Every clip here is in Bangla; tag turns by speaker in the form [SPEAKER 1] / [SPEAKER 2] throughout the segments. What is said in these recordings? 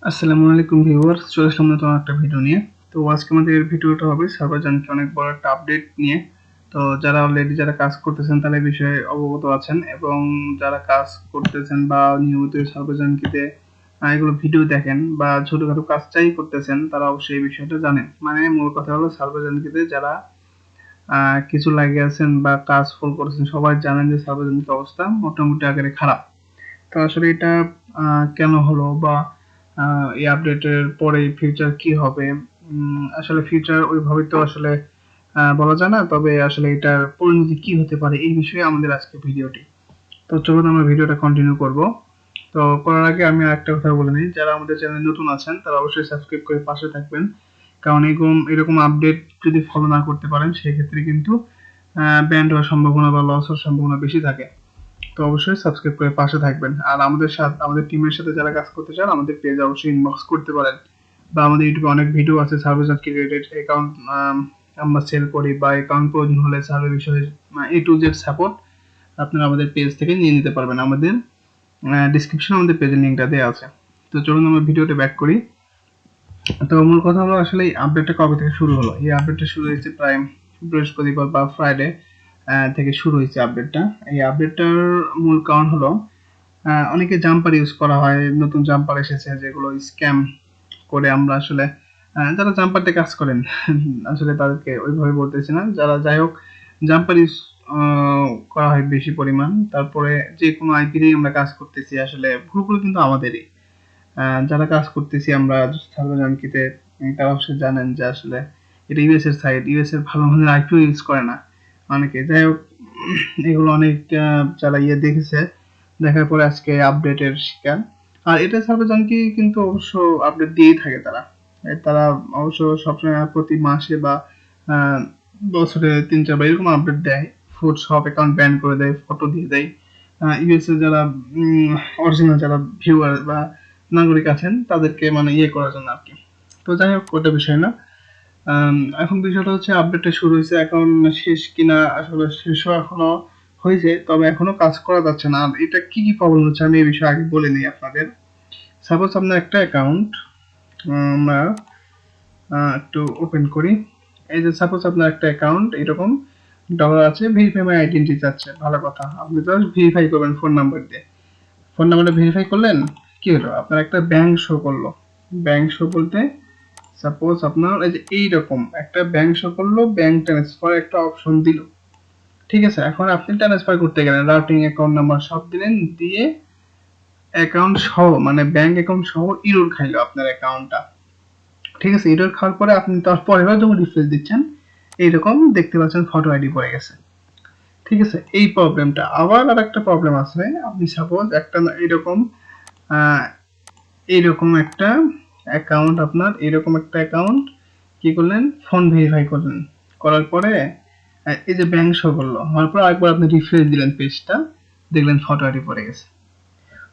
[SPEAKER 1] আসসালামু আলাইকুম ভিউয়ার্স, চলে আসলাম নতুন একটা ভিডিও নিয়ে। তো আজকে আমাদের ভিডিওটা হবে সার্ভার জানকি অনেক বড় একটা আপডেট নিয়ে। তো যারা অলরেডি কাজ করতেছেন তারা এই বিষয়ে অবগত আছেন, এবং যারা কাজ করতেছেন বা নিয়মিত সার্ভার জানকিতে এগুলো ভিডিও দেখেন বা ছোটখাটো কাজটাই করতেছেন তারা অবশ্যই এই বিষয়টা জানেন। মানে মূল কথা হলো সার্ভার জানকিতে যারা কিছু লাগিয়ে আছেন বা কাজ ফুল করেছেন সবাই জানেন যে সার্ভার জানকির অবস্থা মোটামুটি আকারে খারাপ। তো আসলে এটা কেন হলো বা এই আপডেটের পরে ফিউচার কি হবে, আসলে ফিউচার ওইভাবে তো আসলে বলা যায় না, তবে আসলে এটার পরিণতি কি হতে পারে এই বিষয়ে আমাদের আজকে ভিডিওটি। তো চলুন আমরা ভিডিওটা কন্টিনিউ করব। তো করার আগে আমি আরেকটা কথা বলে নিই, যারা আমাদের চ্যানেলে নতুন আছেন তারা অবশ্যই সাবস্ক্রাইব করে পাশে থাকবেন, কারণ এরকম আপডেট যদি ফলো না করতে পারেন সেক্ষেত্রে কিন্তু ব্যান্ড হওয়ার সম্ভাবনা বা লস হওয়ার সম্ভাবনা বেশি থাকে। তো অবশ্যই সাবস্ক্রাইব করে পাশে থাকবেন। আর আমাদের টিমের সাথে যারা কাজ করতে চান আমাদের পেজে অবশ্যই ইনবক্স করতে পারেন, বা আমাদের ইউটিউবে অনেক ভিডিও আছে সার্ভিস রিলেটেড অ্যাকাউন্ট আমরা সেল করি বা অ্যাকাউন্ট প্রয়োজন হলে সার্ভে বিষয়ে A to Z সাপোর্ট আপনারা আমাদের পেজ থেকে নিয়ে নিতে পারবেন। আমাদের ডিসক্রিপশনে আমাদের পেজের লিঙ্কটা দেওয়া আছে। তো চলুন আমরা ভিডিওটা ব্যাক করি। তো মূল কথা হলো আসলে এই আপডেটটা কবে থেকে শুরু হলো। এই আপডেটটা শুরু হয়েছে প্রায় বৃহস্পতিবার বা ফ্রাইডে থেকে শুরু হয়েছে আপডেটটা। এই আপডেটটার মূল কারণ হলো অনেকে জাম্পার ইউজ করা হয়, নতুন জাম্পার এসেছে যেগুলো স্ক্যাম করে আমরা আসলে যারা জাম্পার দিয়ে কাজ করেন আসলে তাদেরকে ওইভাবে বলতেছি না, যারা যাই হোক জাম্পার ইউজ করা হয় বেশি পরিমাণ। তারপরে যে কোনো আইপি দিয়ে আমরা কাজ করতেছি, আসলে ভুলগুলো কিন্তু আমাদেরই। যারা কাজ করতেছি আমরা সার্ভার জানকিতে, তারা অবশ্যই জানেন যে আসলে এটা ইউএস এর সাইট, ইউএস এর ভালো মানের আইপিও ইউজ করে না অনেকে। যাই হোক, এগুলো অনেক যারা দেখেছে, দেখার পরে আজকে আপডেটের শিকার। আর এটা সার্ভার জানকি কিন্তু অবশ্য আপডেট দিয়েই থাকে তারা। তারা অবশ্য সবসময় প্রতি মাসে বা আহ, বছরে 3-4 বার এরকম আপডেট দেয়। ফুড সব অ্যাকাউন্ট ব্যান করে দেয়, ফটো দিয়ে দেয়। ইউএসএ যারা অরিজিনাল যারা ভিউয়ার বা নাগরিক আছেন তাদেরকে মানে করার জন্য আর কি। তো যাই হোক, ওটা বিষয় না। এখন বিষয়টা হচ্ছে আপডেটটা শুরু হয়েছে, এখন শেষ কিনা আসলে শেষও এখনো হয়েছে, তবে এখনো কাজ করা যাচ্ছে না। আর এটা কি কি প্রবলেম হচ্ছে আমি এই বিষয়ে আগে বলে নিই আপনাদের। সাপোজ আপনার একটা অ্যাকাউন্ট আমরা একটু ওপেন করি। এই যে সাপোজ আপনার একটা অ্যাকাউন্ট এরকম ডলার আছে, ভেরিফাই মাই আইডেন্টি চাচ্ছে, ভালো কথা, আপনি জাস্ট ভেরিফাই করবেন ফোন নাম্বার দিয়ে। ফোন নাম্বারটা ভেরিফাই করলেন, কি হলো আপনার একটা ব্যাংক শো করলো। ব্যাংক শো বলতে সাপোজ আপনার এই যে এইরকম একটা ব্যাংক শো করলো, ব্যাংক ট্রান্সফার একটা অপশন দিল। ঠিক আছে, এখন আপনি ট্রান্সফার করতে গেলেন, রাউটিং অ্যাকাউন্ট নাম্বার সব দিলেন, দিয়ে অ্যাকাউন্ট সহ মানে ব্যাংক অ্যাকাউন্ট সহ ইরোর খাইলো আপনার অ্যাকাউন্টটা। ঠিক আছে, ইরোর খাওয়ার পরে আপনি তারপরে যখন রিফ্রেশ দিচ্ছেন এইরকম দেখতে পাচ্ছেন ফটো আইডি পড়ে গেছে। ঠিক আছে, এই প্রবলেমটা। আবার আর একটা প্রবলেম আছে, আপনি সাপোজ একটা এরকম আহ, এইরকম একটা অ্যাকাউন্ট, আপনার এরকম একটা অ্যাকাউন্ট কি করলেন, ফোন ভেরিফাই করলেন, করার পরে এই যে ব্যাংক শো করলো, হওয়ার পর আরেকবার আপনি রিফ্রেশ দিলেন পেজটা, দেখলেন ফটো আইডি পড়ে গেছে।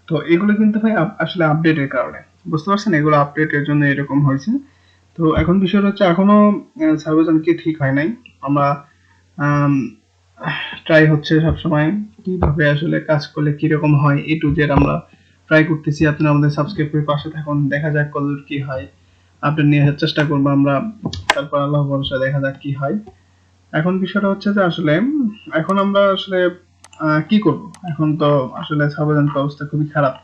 [SPEAKER 1] তো এগুলো কিন্তু ভাই আসলে আপডেটের কারণে, বুঝতে পারছেন, এগুলো আপডেটের জন্য এরকম হয়েছে। তো এখন বিষয়টা হচ্ছে এখনো সার্ভার কি ঠিক হয় নাই। আমরা ট্রাই হচ্ছে সবসময় কিভাবে আসলে কাজ করলে কিরকম হয় A to Z আমরা ট্রাই করতেছি। আপনারা আমাদের সাবস্ক্রাইব করে পাশে থাকুন, দেখা যাক কতদূর কি হয়। আপডেট নিয়ে আসার চেষ্টা করবো আমরা, তারপর আল্লাহ ভরসা দেখা যাক কি হয়। এখন বিষয়টা হচ্ছে যে আসলে এখন আমরা আসলে কি করব, এখন তো আসলে সার্বজনীন অবস্থা খুবই খারাপ।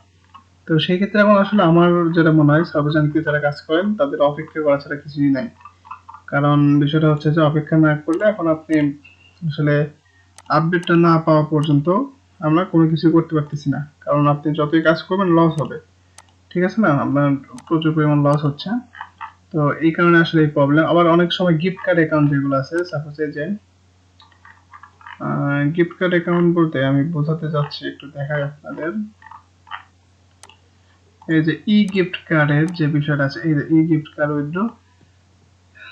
[SPEAKER 1] তো সেই ক্ষেত্রে এখন আসলে আমার যেটা মনে হয়, সার্বজনীনকে যারা কাজ করেন তাদের অপেক্ষা করা ছাড়া কিছুই নাই। কারণ বিষয়টা হচ্ছে যে অপেক্ষা না করলে এখন আপনি আসলে আপডেটটা না পাওয়া পর্যন্ত আমরা কোনো কিছু করতে পারতেছি না, কারণ আপনি যতই কাজ করবেন লস হবে। ঠিক আছে না, আপনার প্রচুর পরিমাণ লস হচ্ছে। তো এই কারণে আসলে এই প্রবলেম। আবার অনেক সময় গিফট কার্ড অ্যাকাউন্ট যেগুলো আছে, সাপোজ এই যে গিফট কার্ড অ্যাকাউন্ট বলতে আমি বোঝাতে চাচ্ছি, একটু দেখাই আপনাদের। এই যে ই গিফট কার্ডের যে বিষয়টা আছে, এই যে ই গিফট কার্ড উইথড্র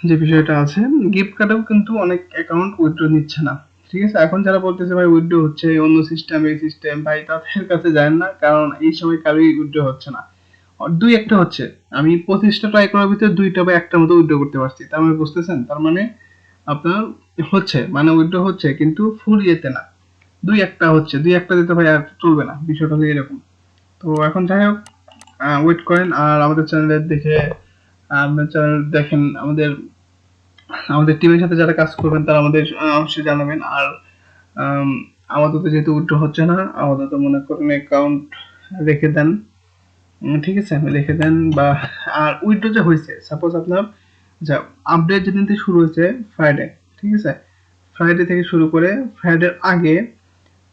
[SPEAKER 1] যে বিষয়টা আছে, গিফট কার্ডেও কিন্তু অনেক অ্যাকাউন্ট উইথড্র নিচ্ছে না। ঠিক আছে, এখন যারা বলতেছে ভাই উইথড্র হচ্ছে অন্য সিস্টেম, এই সিস্টেম, ভাই তাদের কাছে যায় না, কারণ এই সময় কারোই উইথড্র হচ্ছে না। দুই একটা হচ্ছে, আমি 25টা ট্রাই করার ভিতরে 2টা বা একটা মতো উইথড্র করতে পারছি, তার মানে বুঝতেছেন, তার মানে আপনার হচ্ছে মানে উইথড্র হচ্ছে কিন্তু ফুল ইয়েতে না, দুই একটা হচ্ছে, দুই একটা দিতে ভাই আর চলবে না, বিষয়টা হলো এরকম। তো এখন যাই হোক, ওয়েট করেন আর আমাদের চ্যানেলে দেখে আপনার চ্যানেল দেখেন। আমাদের টিমের সাথে যারা কাজ করবেন তারা আমাদের অবশ্যই জানাবেন। আর আম, আপাতত যেহেতু উইথড্র হচ্ছে না, আপাতত মনে করেন অ্যাকাউন্ট রেখে দেন। ঠিক আছে, রেখে দেন। বা আর উইথড্র যে হয়েছে, সাপোজ আপনার যা আপডেট যেদিন থেকে শুরু হয়েছে ফ্রাইডে, ঠিক আছে, ফ্রাইডে থেকে শুরু করে ফ্রাইডের আগে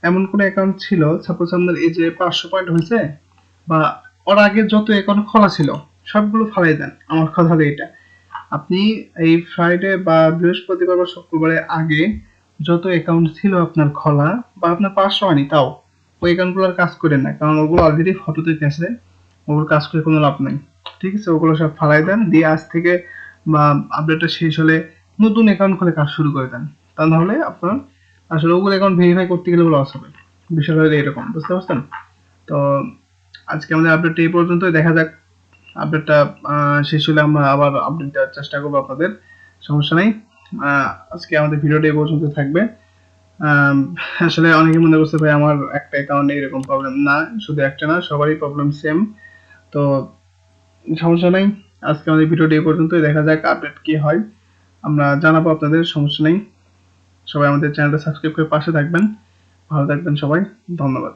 [SPEAKER 1] এমন কোনো অ্যাকাউন্ট ছিল, সাপোজ আপনার এই যে 500 পয়েন্ট হয়েছে, বা ওর আগে যত অ্যাকাউন্ট খোলা ছিল সবগুলো ফালাই দেন। আমার কথা হলো এটা, আপনি এই ফ্রাইডে বা বৃহস্পতিবার বা শুক্রবারের আগে যত অ্যাকাউন্ট ছিল আপনার খোলা, বা আপনার 500 আনি তাও, ওই অ্যাকাউন্টগুলোর কাজ করেন না, কারণ ওগুলো অলরেডি ফটোতে গেছে, ওগুলো কাজ করে কোনো লাভ নাই। ঠিক আছে, ওগুলো সব ফালাই দেন, দিয়ে আজ থেকে বা আপডেটটা শেষ হলে নতুন অ্যাকাউন্ট খুলে কাজ শুরু করে দেন। তা নাহলে আপনার আসলে ওগুলো অ্যাকাউন্ট ভেরিফাই করতে গেলে লস হবে। বিষয়টা হলো এরকম, বুঝতে পারছেন? তো আজকে আমাদের আপডেটটা এই পর্যন্তই, দেখা যাক আপডেটটা শেষ হলে আমরা আবার আপডেট দেওয়ার চেষ্টা করবো আপনাদের, সমস্যা নেই। আজকে আমাদের ভিডিওটা এই পর্যন্ত থাকবে। আম, আসলে অনেকে মনে করছে ভাই আমার একটা অ্যাকাউন্টে এরকম প্রবলেম, না শুধু একটা না, সবারই প্রবলেম সেম। তো সমস্যা নেই, আজকে আমাদের ভিডিওটা এই পর্যন্তই, দেখা যাক আপডেট কি হয়, আমরা জানাবো আপনাদের, সমস্যা নেই। সবাই আমাদের চ্যানেলটা সাবস্ক্রাইব করে পাশে থাকবেন, ভালো থাকবেন সবাই, ধন্যবাদ।